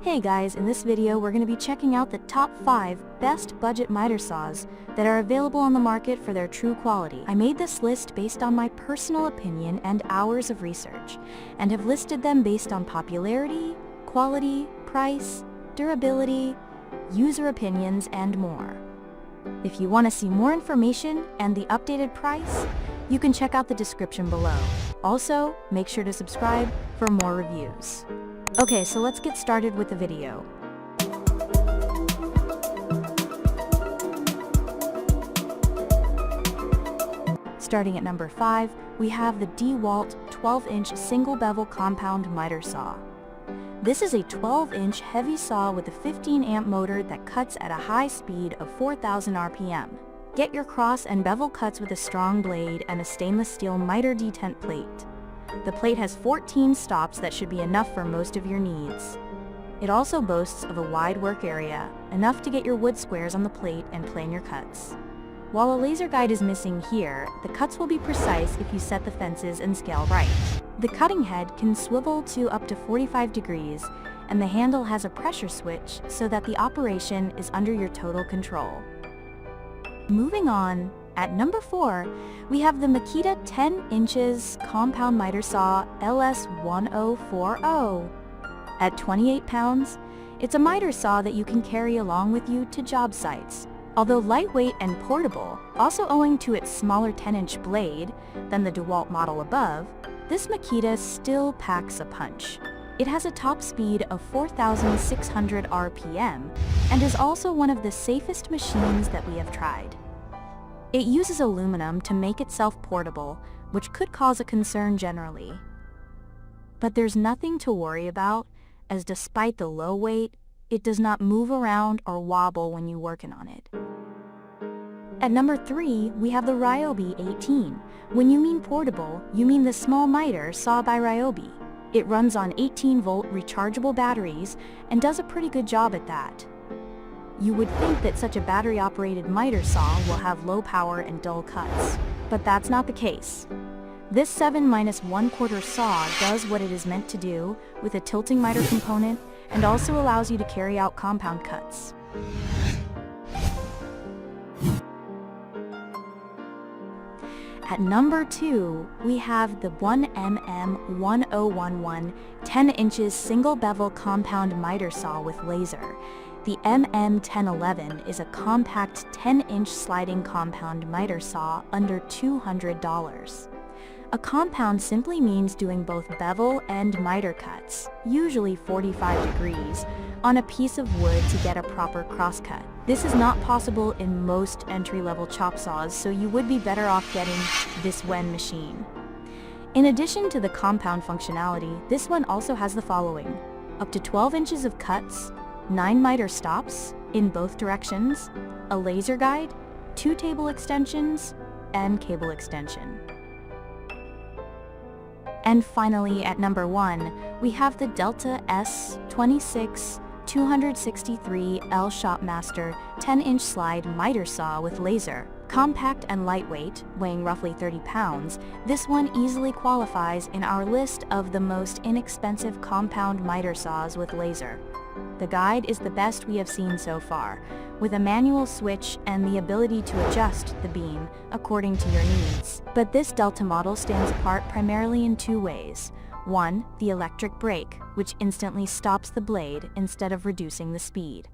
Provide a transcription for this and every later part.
Hey guys, in this video we're going to be checking out the top 5 best budget miter saws that are available on the market for their true quality. I made this list based on my personal opinion and hours of research, and have listed them based on popularity, quality, price, durability, user opinions, and more. If you want to see more information and the updated price, you can check out the description below. Also, make sure to subscribe for more reviews. Okay, so let's get started with the video. Starting at number 5, we have the DeWalt 12-inch single bevel compound miter saw. This is a 12-inch heavy saw with a 15-amp motor that cuts at a high speed of 4,000 RPM. Get your cross and bevel cuts with a strong blade and a stainless steel miter detent plate. The plate has 14 stops that should be enough for most of your needs. It also boasts of a wide work area, enough to get your wood squares on the plate and plan your cuts. While a laser guide is missing here, the cuts will be precise if you set the fences and scale right. The cutting head can swivel to up to 45 degrees, and the handle has a pressure switch so that the operation is under your total control. Moving on, at number 4, we have the Makita 10 inches compound miter saw LS1040. At 28 pounds, it's a miter saw that you can carry along with you to job sites. Although lightweight and portable, also owing to its smaller 10-inch blade than the DeWalt model above, this Makita still packs a punch. It has a top speed of 4,600 RPM and is also one of the safest machines that we have tried. It uses aluminum to make itself portable, which could cause a concern generally. But there's nothing to worry about, as despite the low weight, it does not move around or wobble when you're working on it. At number 3, we have the Ryobi 18. When you mean portable, you mean the small miter saw by Ryobi. It runs on 18-volt rechargeable batteries and does a pretty good job at that. You would think that such a battery-operated miter saw will have low power and dull cuts, but that's not the case. This 7-1/4 saw does what it is meant to do with a tilting miter component and also allows you to carry out compound cuts. At number 2, we have the 1MM1011 10 inches single bevel compound miter saw with laser. The MM1011 is a compact 10-inch sliding compound miter saw under $200. A compound simply means doing both bevel and miter cuts, usually 45 degrees, on a piece of wood to get a proper crosscut. This is not possible in most entry-level chop saws, so you would be better off getting this Wen machine. In addition to the compound functionality, this one also has the following: up to 12 inches of cuts, 9 miter stops in both directions, a laser guide, 2 table extensions, and cable extension. And finally, at number 1, we have the Delta S26263L Shopmaster 10-inch slide miter saw with laser. Compact and lightweight, weighing roughly 30 pounds, this one easily qualifies in our list of the most inexpensive compound miter saws with laser. The guide is the best we have seen so far, with a manual switch and the ability to adjust the beam according to your needs. But this Delta model stands apart primarily in 2 ways. 1, the electric brake, which instantly stops the blade instead of reducing the speed.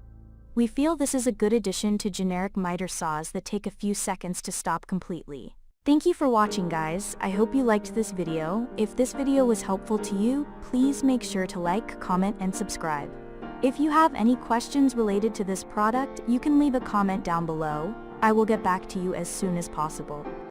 We feel this is a good addition to generic miter saws that take a few seconds to stop completely. Thank you for watching, guys. I hope you liked this video. If this video was helpful to you, please make sure to like, comment, and subscribe. If you have any questions related to this product, you can leave a comment down below. I will get back to you as soon as possible.